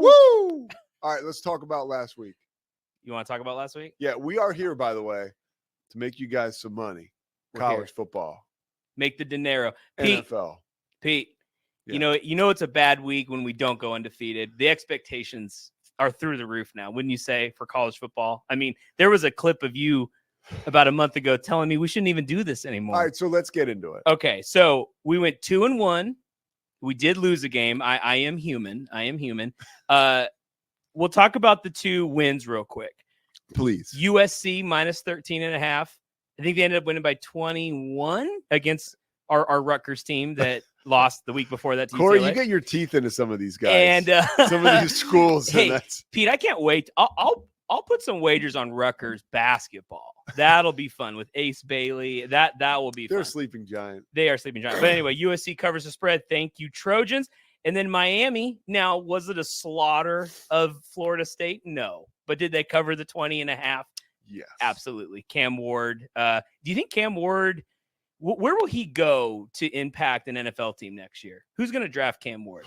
Woo! All right, let's talk about last week. You want to talk about last week? Yeah, we are here, by the way, to make you guys some money. College football. Make the dinero. Pete, NFL. Pete, Yeah. you know it's a bad week when we don't go undefeated. The expectations are through the roof now, wouldn't you say, for college football? I mean, there was a clip of you about a month ago telling me we shouldn't even do this anymore. All right, so let's get into it. Okay, so we went 2-1. We did lose a game. I am human. We'll talk about the 2 wins real quick. Please. USC minus 13.5. I think they ended up winning by 21 against our Rutgers team that lost the week before that to Corey, UCLA. you get your teeth into some of these guys. And some of these schools. Hey, Pete, I can't wait. I'll put some wagers on Rutgers basketball. That'll be fun with Ace Bailey. That will be fun. They're a sleeping giant. They are sleeping giant. But anyway, USC covers the spread. Thank you, Trojans. And then Miami. Now, was it a slaughter of Florida State? No. But did they cover the 20.5? Yes. Absolutely. Cam Ward. Do you think Cam Ward, where will he go to impact an NFL team next year? Who's going to draft Cam Ward?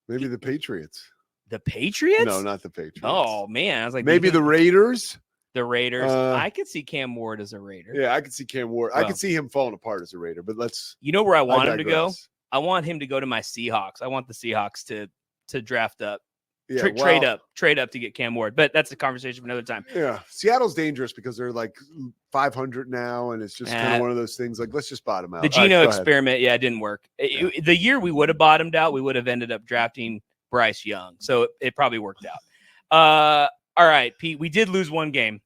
Maybe the Patriots. The Patriots? No, not the Patriots. Oh, man. I was like, maybe the Raiders. The Raiders. I could see Cam Ward as a Raider. Yeah, I could see Cam Ward. Well, I could see him falling apart as a Raider, but let's. You know where I want him to go? I want him to go to my Seahawks. I want the Seahawks to draft up. Yeah, trade up to get Cam Ward. But that's a conversation for another time. Yeah. Seattle's dangerous because they're like 500 now, and it's just kind of one of those things like, let's just bottom out. The Geno experiment, it didn't work. The year we would have bottomed out, we would have ended up drafting Bryce Young. So it probably worked out. All right, Pete, we did lose one game.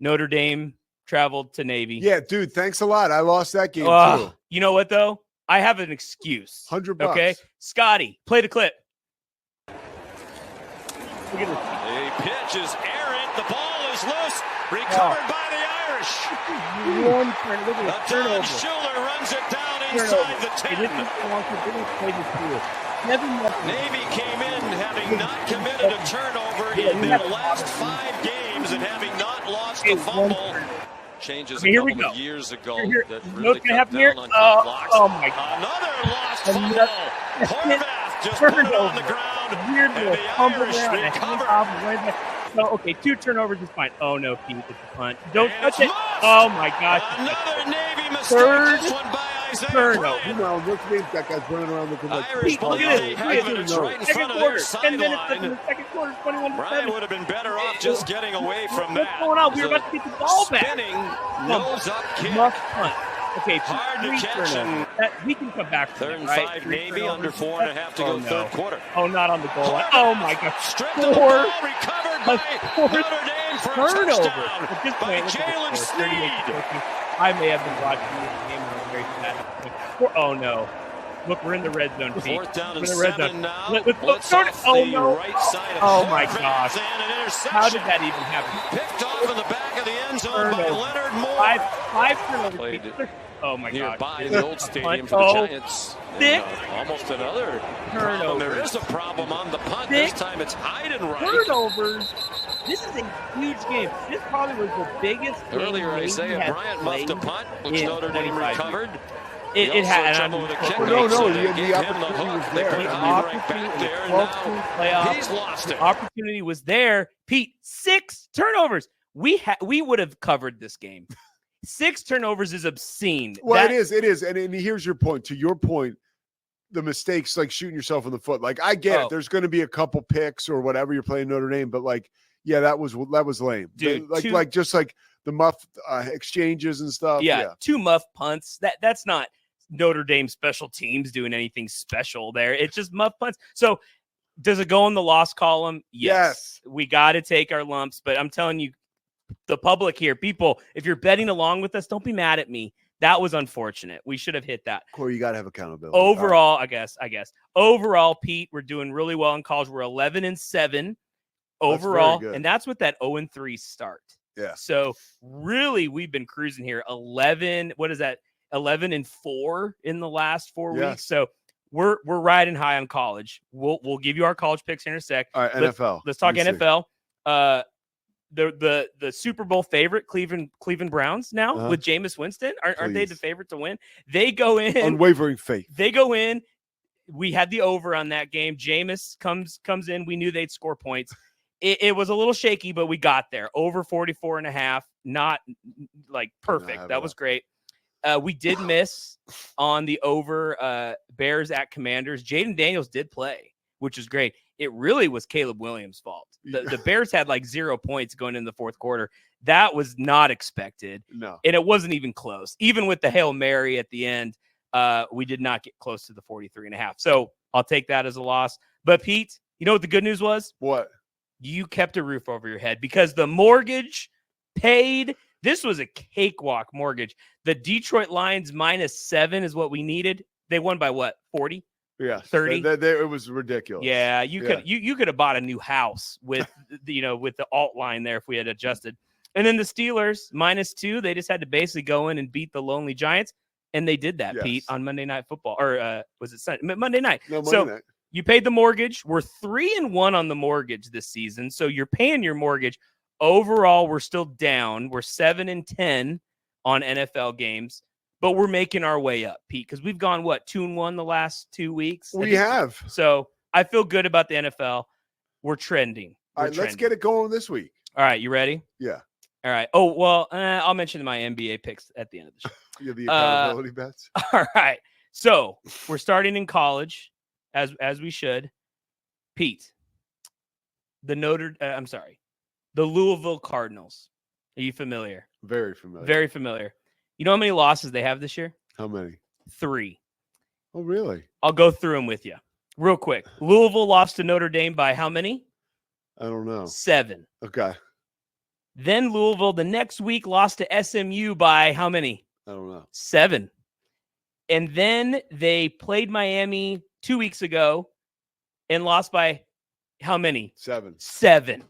Notre Dame traveled to Navy. Yeah, dude, thanks a lot. I lost that game too. You know what, though? I have an excuse. $100. Okay, Scotty, play the clip. Look at this. The pitch is errant. The ball is loose. Recovered by the Irish. One turn. Look at the Don Schuler runs it down inside the 10. Navy came in having not committed a turnover in their last 5 games and having not lost a fumble. Changes a couple of years ago that really cut down on blocks. Oh my God. Another lost fumble. Horvath just put it on the ground. And the Irish recovered. So, okay, 2 turnovers is fine. Oh, no, Pete, it's a punt. Don't touch it. Oh, my gosh. Another Navy mistake. This one by Isaiah turnover. You know, what's the name? That guy's running around looking like Irish believe they have it. It's right in front of their Second sideline. quarter, 21-7. Brian would have been better off just getting away from that. What's going on? We were about to get the ball back. Spinning, nose up kick. Must punt. Okay, Hard to catch. we can come back. 3rd and 5 Navy, under 4.5 to go third quarter. Oh, not on the goal line. Oh, my God. Stripped of the ball, recovered by Notre Dame for a touchdown At this by point, Jalen Sneed. I may have been watching this game and I'm very sad. Oh, no. Look, we're in the red zone. Pete. 4th down and we're in the red 7 zone. now. Let's start it. Oh, no. Right side of Oh, my Horvath, gosh. and an interception. How did that even happen? Picked off in the back of the end zone by Leonard Moore. Five turnovers. Oh, my God. Nearby the old stadium for the Giants. Thick. Almost another problem. There is a problem on the punt. This time it's Heidenreich. Turnovers. This is a huge game. This probably was the biggest game. Earlier, Isaiah Bryant muffed a punt, which Notre Dame recovered. It had No, the opportunity was there. He's lost it. Opportunity was there. Pete, 6 turnovers. We would have covered this game. 6 turnovers is obscene. Well, it is. And here's your point. To your point, the mistakes, like shooting yourself in the foot. Like, I get it. There's going to be a couple picks or whatever you're playing Notre Dame, but like, yeah, that was lame. Dude, like the muff exchanges and stuff. Yeah, 2 muff punts. That's not Notre Dame special teams doing anything special there. It's just muff punts. So does it go in the loss column? Yes. We got to take our lumps, but I'm telling you, the public here, people, if you're betting along with us, don't be mad at me. That was unfortunate. We should have hit that. Corey, you got to have accountability. Overall, I guess. Overall, Pete, we're doing really well in college. We're 11-7 overall, and that's with that 0-3 start. Yeah. So really, we've been cruising here. 11. What is that? 11-4 in the last 4 weeks. So we're riding high on college. We'll give you our college picks here in a sec. All right, NFL. Let's talk NFL. The Super Bowl favorite, Cleveland Browns now with Jameis Winston. Aren't they the favorite to win? They go in unwavering faith. They go in. we had the over on that game. Jameis comes in. We knew they'd score points. It was a little shaky, but we got there. Over 44.5. Not like perfect. That was great. We did miss on the over Bears at Commanders. Jaden Daniels did play, which is great. It really was Caleb Williams' fault. The Bears had like 0 points going in the fourth quarter. That was not expected. No. And it wasn't even close. Even with the Hail Mary at the end, we did not get close to the 43.5. So I'll take that as a loss. But Pete, you know what the good news was? What? You kept a roof over your head because the mortgage paid. This was a cakewalk mortgage. The Detroit Lions -7 is what we needed. They won by what? 40? Yeah, 30. It was ridiculous. Yeah, you could have bought a new house with with the alt line there if we had adjusted. And then the Steelers -2. They just had to basically go in and beat the lonely Giants, and they did that, Pete, on Monday Night Football, or was it Sunday? Monday night? No, Monday night. You paid the mortgage. We're 3-1 on the mortgage this season, so you're paying your mortgage. Overall, we're still down. We're 7-10 on NFL games. But we're making our way up, Pete, because we've gone, 2-1 the last 2 weeks? We have. So I feel good about the NFL. We're trending. All right, let's get it going this week. All right, you ready? Yeah. All right. Oh, well, I'll mention my NBA picks at the end of the show. You have the accountability bets? All right. So we're starting in college, as we should. Pete, the Louisville Cardinals. Are you familiar? Very familiar. Very familiar. You know how many losses they have this year? How many? 3. Oh, really? I'll go through them with you real quick. Louisville lost to Notre Dame by how many? I don't know. 7. Okay. Then Louisville the next week lost to SMU by how many? I don't know. 7. And then they played Miami 2 weeks ago and lost by how many? 7. 7.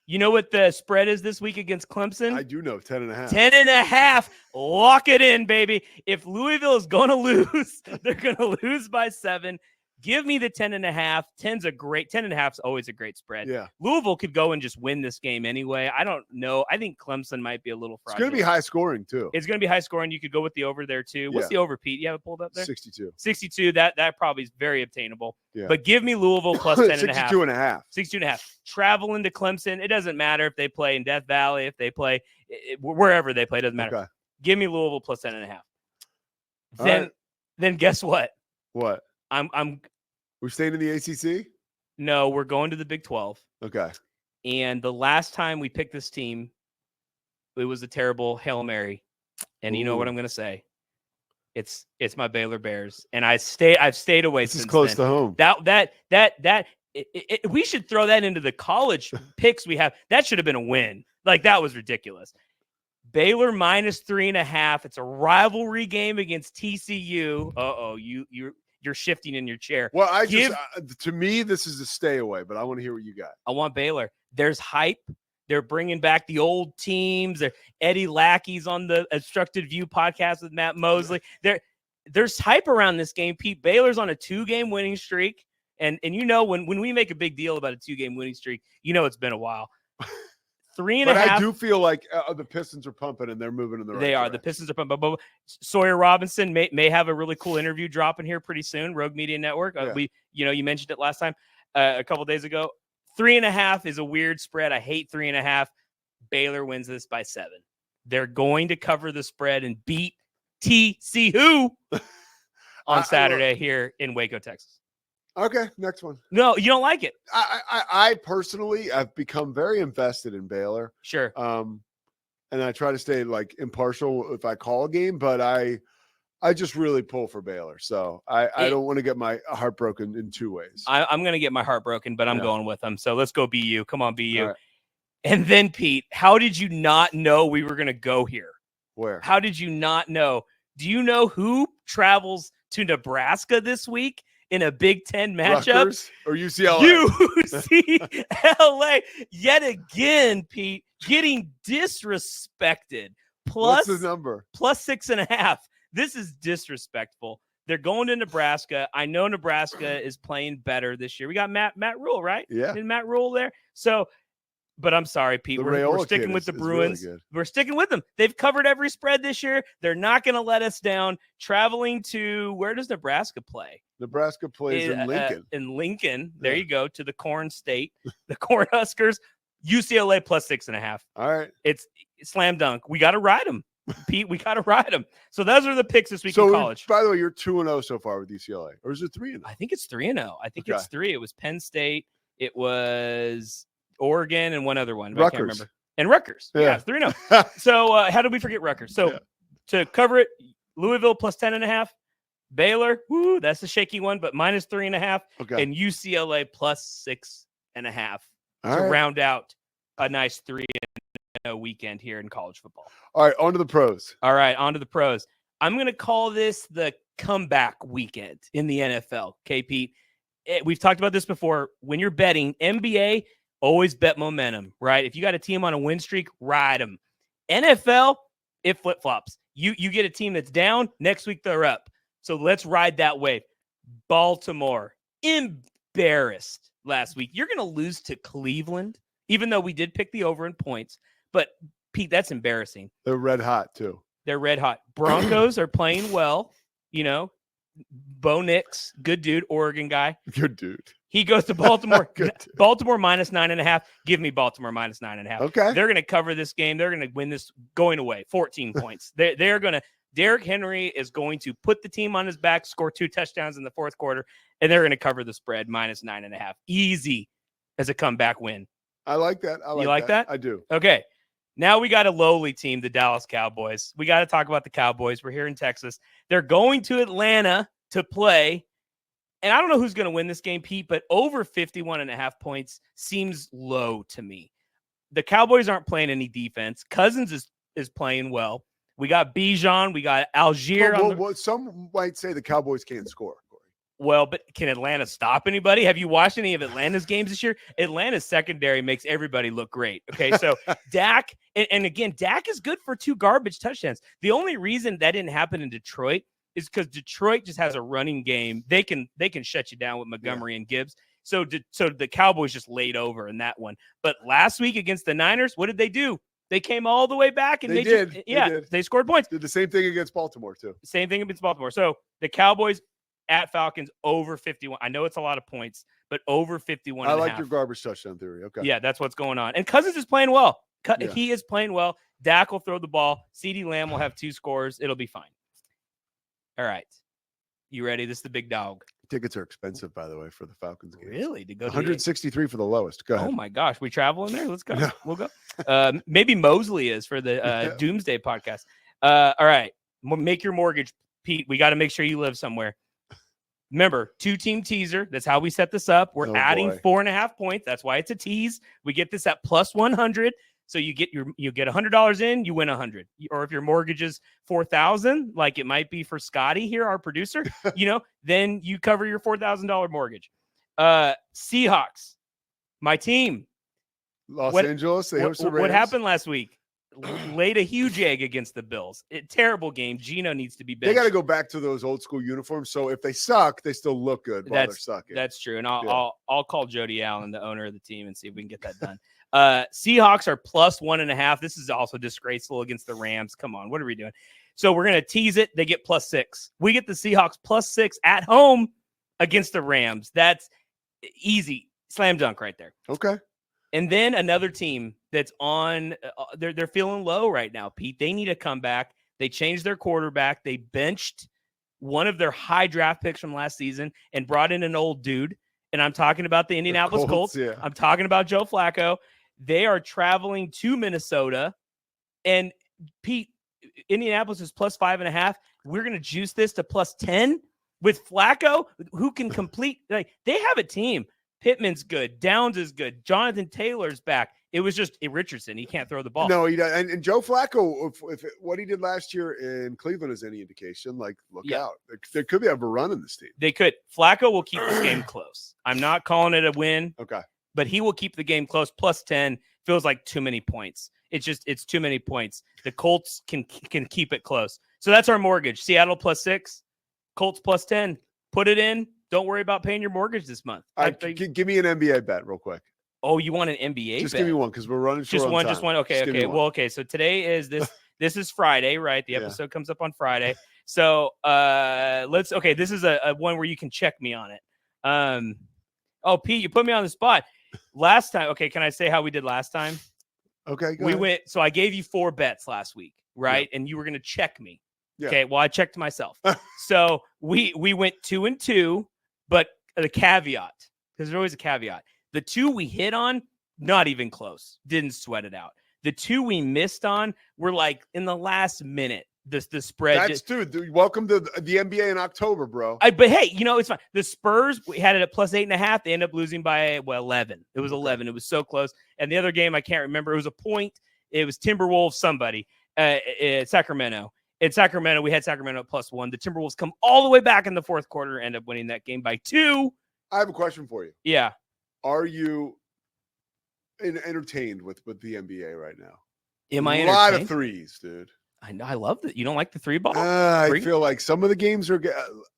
You know what the spread is this week against Clemson? I do know, 10.5. 10.5. Lock it in, baby. If Louisville is going to lose, they're going to lose by 7. Give me the 10.5. 10.5 is always a great spread. Yeah. Louisville could go and just win this game anyway. I don't know. I think Clemson might be a little fraudulent. It's going to be high scoring, too. It's going to be high scoring. You could go with the over there, too. What's the over, Pete? You have it pulled up there? 62. 62. That probably is very obtainable. Yeah. But give me Louisville plus 10.5. 62.5. 62.5. Travel into Clemson. It doesn't matter if they play in Death Valley, if they play wherever they play. It doesn't matter. Okay. Give me Louisville plus 10.5. Then guess what? What? We're staying in the ACC? No, we're going to the Big 12. Okay. And the last time we picked this team, it was a terrible Hail Mary. And you know what I'm going to say? It's my Baylor Bears, and I've stayed away since It's close then. to home. We should throw that into the college picks we have. That should have been a win. Like, that was ridiculous. Baylor -3.5. It's a rivalry game against TCU. You're shifting in your chair. Well, to me, this is a stay away, but I want to hear what you got. I want Baylor. There's hype. They're bringing back the old teams. Eddie Lackey's on the Obstructed View podcast with Matt Mosley. There's hype around this game, Pete. Baylor's on a 2-game winning streak. And you know, when we make a big deal about a 2-game winning streak, you know it's been a while. 3.5. But I do feel like the Pistons are pumping and they're moving in the right direction. They are. The Pistons are pumping. Sawyer Robinson may have a really cool interview dropping here pretty soon. Rogue Media Network. You mentioned it last time, a couple days ago. 3.5 is a weird spread. I hate 3.5. Baylor wins this by 7. They're going to cover the spread and beat TCU on Saturday here in Waco, Texas. Okay, next one. No, you don't like it. I personally have become very invested in Baylor. Sure. And I try to stay like impartial if I call a game, but I just really pull for Baylor. So I don't want to get my heart broken in 2 ways. I'm going to get my heart broken, but I'm going with them. So let's go BU. Come on, BU. Right. And then, Pete, how did you not know we were going to go here? Where? How did you not know? Do you know who travels to Nebraska this week in a Big Ten matchup? Rutgers or UCLA? UCLA. Yet again, Pete, getting disrespected. What's the number? Plus 6.5. This is disrespectful. They're going to Nebraska. I know Nebraska is playing better this year. We got Matt Rule, right? Yeah. Isn't Matt Rule there? So But I'm sorry, Pete. We're sticking with the Bruins. Really we're sticking with them. They've covered every spread this year. They're not going to let us down. Traveling to where does Nebraska play? Nebraska plays in Lincoln. In Lincoln. There you go, to the Corn State. The Cornhuskers. UCLA plus 6.5. All right. It's slam dunk. We got to ride them, Pete. We got to ride them. So those are the picks this week in college. By the way, you're 2-0 so far with UCLA. Or is it 3-0? I think it's 3-0. I think it's 3. It was Penn State. It was Oregon and one other one. Rutgers. I can't remember. And Rutgers. Yeah, 3-0. So how did we forget Rutgers? So to cover it, Louisville plus 10.5. Baylor, that's a shaky one, but minus 3.5. Okay. And UCLA plus 6.5 to right. round out a nice 3-0 weekend here in college football. All right, on to the pros. All right, on to the pros. I'm going to call this the comeback weekend in the NFL. Okay, Pete? We've talked about this before. When you're betting NBA, always bet momentum, right? If you got a team on a win streak, ride them. NFL, it flip-flops. You get a team that's down, next week they're up. So let's ride that wave. Baltimore, embarrassed last week. You're going to lose to Cleveland, even though we did pick the over in points. But, Pete, that's embarrassing. They're red hot, too. They're red hot. Broncos are playing well. You know, Bo Nix, good dude, Oregon guy. Good dude. He goes to Baltimore. Baltimore minus 9.5. Give me Baltimore minus 9.5. Okay. They're going to cover this game. They're going to win this going away. 14 points. They're going to. Derrick Henry is going to put the team on his back, score 2 touchdowns in the fourth quarter, and they're going to cover the spread minus 9.5. Easy as a comeback win. I like that. You like that? I do. Okay. Now we got a lowly team, the Dallas Cowboys. We got to talk about the Cowboys. We're here in Texas. They're going to Atlanta to play. And I don't know who's going to win this game, Pete, but over 51.5 points seems low to me. The Cowboys aren't playing any defense. Cousins is playing well. We got Bijan. We got Algier. Some might say the Cowboys can't score. Well, but can Atlanta stop anybody? Have you watched any of Atlanta's games this year? Atlanta's secondary makes everybody look great. Okay, so Dak, and again, Dak is good for 2 garbage touchdowns. The only reason that didn't happen in Detroit is because Detroit just has a running game. They can shut you down with Montgomery and Gibbs. So the Cowboys just laid over in that one. But last week against the Niners, what did they do? They came all the way back and they scored points. Did the same thing against Baltimore too. Same thing against Baltimore. So the Cowboys at Falcons over 51. I know it's a lot of points, but over 51. I like your garbage touchdown theory. Okay. Yeah, that's what's going on. And Cousins is playing well. He is playing well. Dak will throw the ball. CeeDee Lamb will have 2 scores. It'll be fine. All right. You ready? This is the big dog. Tickets are expensive, by the way, for the Falcons game. Really? To go 163 for the lowest. Go ahead. Oh my gosh, we traveling there? Let's go. No. We'll go. Maybe Mosley is for the Doomsday podcast. All right, make your mortgage, Pete. We got to make sure you live somewhere. Remember, 2-team teaser. That's how we set this up. We're adding 4.5 points. That's why it's a tease. We get this at plus 100. So you get $100 in, you win 100. Or if your mortgage is $4,000, like it might be for Scotty here, our producer, then you cover your $4,000 mortgage. Seahawks, my team. Los Angeles, they host the Rams. What happened last week? Laid a huge egg against the Bills. Terrible game. Geno needs to be benched. They got to go back to those old school uniforms. So if they suck, they still look good while they're sucking. That's true. And I'll call Jody Allen, the owner of the team, and see if we can get that done. Seahawks are plus 1.5. This is also disgraceful against the Rams. Come on, what are we doing? So we're going to tease it. They get plus 6. We get the Seahawks plus 6 at home against the Rams. That's easy. Slam dunk right there. Okay. And then another team that's on, they're feeling low right now, Pete. They need a comeback. They changed their quarterback. They benched one of their high draft picks from last season and brought in an old dude. And I'm talking about the Indianapolis Colts. Yeah. I'm talking about Joe Flacco. They are traveling to Minnesota. And, Pete, Indianapolis is plus 5.5. We're going to juice this to plus 10 with Flacco, who can complete. Like, they have a team. Pittman's good. Downs is good. Jonathan Taylor's back. It was just Richardson. He can't throw the ball. No, he doesn't. And Joe Flacco, if what he did last year in Cleveland is any indication, look out. There could be a run in this team. They could. Flacco will keep this game close. I'm not calling it a win. Okay. But he will keep the game close. Plus 10 feels like too many points. It's too many points. The Colts can keep it close. So that's our mortgage. Seattle plus 6, Colts plus 10. Put it in. Don't worry about paying your mortgage this month. Give me an NBA bet real quick. Oh, you want an NBA Just bet? give me one because we're running short Just on one, time. just one. Okay, Just okay. Well, okay. So today is this. This is Friday, right? The episode comes up on Friday. So okay, this is a one where you can check me on it. Oh, Pete, you put me on the spot. Last time, okay, can I say how we did last time? Okay, go we ahead. went, so I gave you 4 bets last week, right? Yeah. And you were gonna check me. Yeah. Okay, well, I checked myself. So we went 2-2, but the caveat, because there's always a caveat. The 2 we hit on, not even close. Didn't sweat it out. The 2 we missed on were like in the last minute. The spread. That's dude. Welcome to the NBA in October, bro. But hey, it's fine. The Spurs, we had it at +8.5. They ended up losing by 11. It was 11. It was so close. And the other game, I can't remember. It was a point. It was Timberwolves. Somebody Sacramento. In Sacramento, we had Sacramento at +1. The Timberwolves come all the way back in the fourth quarter, end up winning that game by 2. I have a question for you. Yeah. Are you entertained with the NBA right now? Am I entertained? A lot of threes, dude. I know. I love that. You don't like the 3 ball? I feel like some of the games are.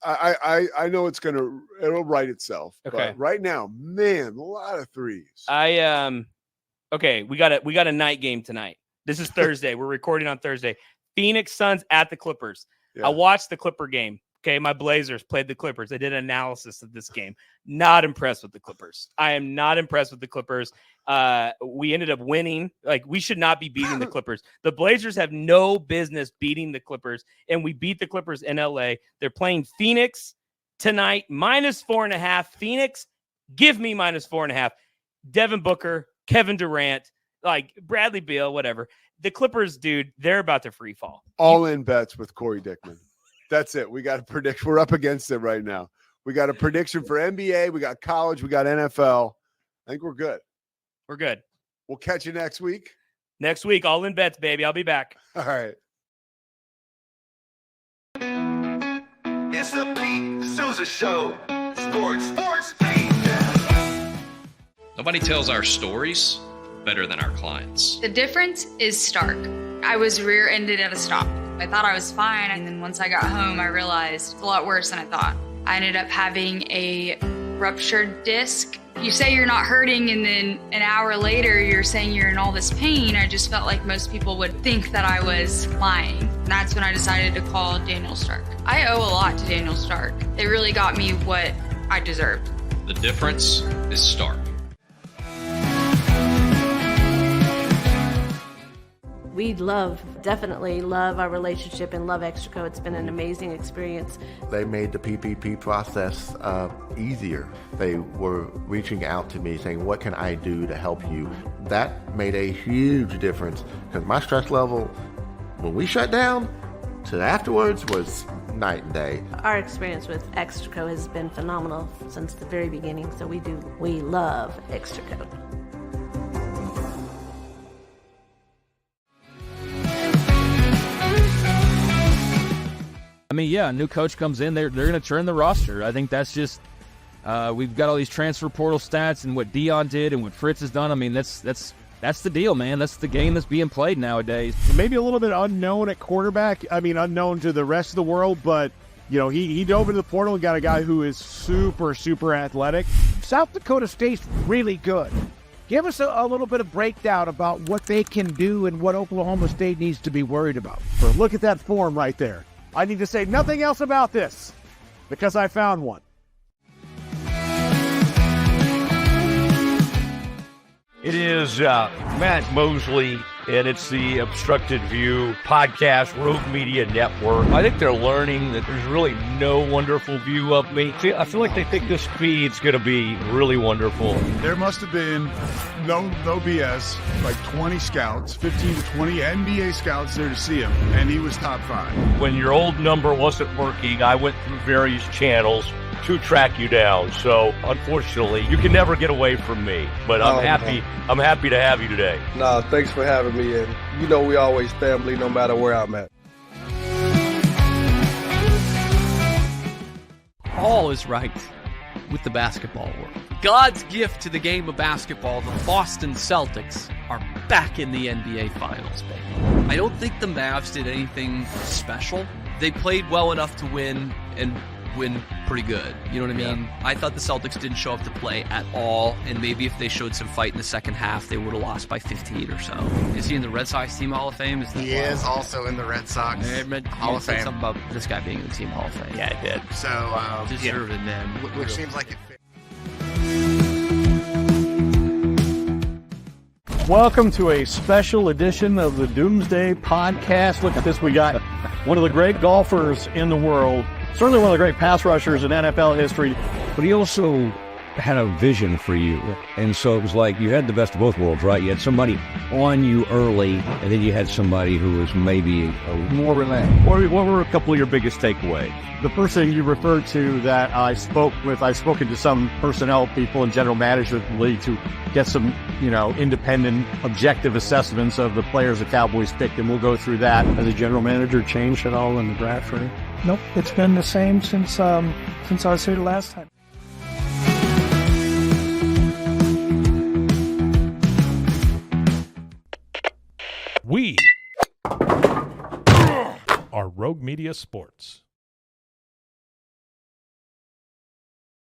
I know it'll right itself. Okay. But right now, man, a lot of threes. Okay. We got a night game tonight. This is Thursday. We're recording on Thursday. Phoenix Suns at the Clippers. Yeah. I watched the Clipper game. Okay, my Blazers played the Clippers. I did an analysis of this game. Not impressed with the Clippers. I am not impressed with the Clippers. We ended up winning. Like, we should not be beating the Clippers. The Blazers have no business beating the Clippers, and we beat the Clippers in LA. They're playing Phoenix tonight, -4.5. Phoenix, give me -4.5. Devin Booker, Kevin Durant, like Bradley Beal, whatever. The Clippers, dude, they're about to free fall. All in bets with Cory Dickman. That's it. We got to predict. We're up against it right now. We got a prediction for NBA. We got college. We got NFL. I think we're good. We're good. We'll catch you next week. Next week, all in bets, baby. I'll be back. All right. It's the Pete Souza Show. Sports. Nobody tells our stories better than our clients. The difference is stark. I was rear-ended at a stop. I thought I was fine, and then once I got home, I realized it's a lot worse than I thought. I ended up having a ruptured disc. You say you're not hurting, and then an hour later, you're saying you're in all this pain. I just felt like most people would think that I was lying. And that's when I decided to call Daniel Stark. I owe a lot to Daniel Stark. They really got me what I deserved. The difference is stark. We definitely love our relationship and love Extraco. It's been an amazing experience. They made the PPP process easier. They were reaching out to me saying, what can I do to help you? That made a huge difference because my stress level, when we shut down, to afterwards was night and day. Our experience with Extraco has been phenomenal since the very beginning, so we love Extraco. I mean, yeah, a new coach comes in, they're going to turn the roster. I think that's just we've got all these transfer portal stats and what Dion did and what Fritz has done. I mean, that's the deal, man. That's the game that's being played nowadays. Maybe a little bit unknown at quarterback. I mean, unknown to the rest of the world, but he dove into the portal and got a guy who is super, super athletic. South Dakota State's really good. Give us a little bit of breakdown about what they can do and what Oklahoma State needs to be worried about. But look at that form right there. I need to say nothing else about this because I found one. It is Matt Mosley, and it's the Obstructed View podcast, Rogue Media Network. I think they're learning that there's really no wonderful view of me. See, I feel like they think this feed's going to be really wonderful. There must have been, no BS, like 20 scouts, 15 to 20 NBA scouts there to see him, and he was top 5. When your old number wasn't working, I went through various channels to track you down. So unfortunately, you can never get away from me. But I'm happy to have you today. Nah, thanks for having me. And we always family no matter where I'm at. All is right with the basketball world. God's gift to the game of basketball, the Boston Celtics are back in the NBA Finals, baby. I don't think the Mavs did anything special. They played well enough to win, and win pretty good. You know what I mean? I thought the Celtics didn't show up to play at all, and maybe if they showed some fight in the second half, they would have lost by 15 or so. Is he in the Red Sox Team Hall of Fame? He is also in the Red Sox Hall of Fame. Something about this guy being in the Team Hall of Fame. Yeah, I did. So, deserved it, man. Which seems like it fit. Welcome to a special edition of the Doomsday Podcast. Look at this. We got one of the great golfers in the world, certainly one of the great pass rushers in NFL history. But he also had a vision for you. And so it was like you had the best of both worlds, right? You had somebody on you early, and then you had somebody who was maybe more relaxed. What were a couple of your biggest takeaways? The person you referred to that I spoke with, I've spoken to some personnel people and general managers of the league to get some, independent, objective assessments of the players the Cowboys picked, and we'll go through that. Has the general manager changed at all in the draft? Nope, it's been the same since I was here the last time. We are Rogue Media Sports.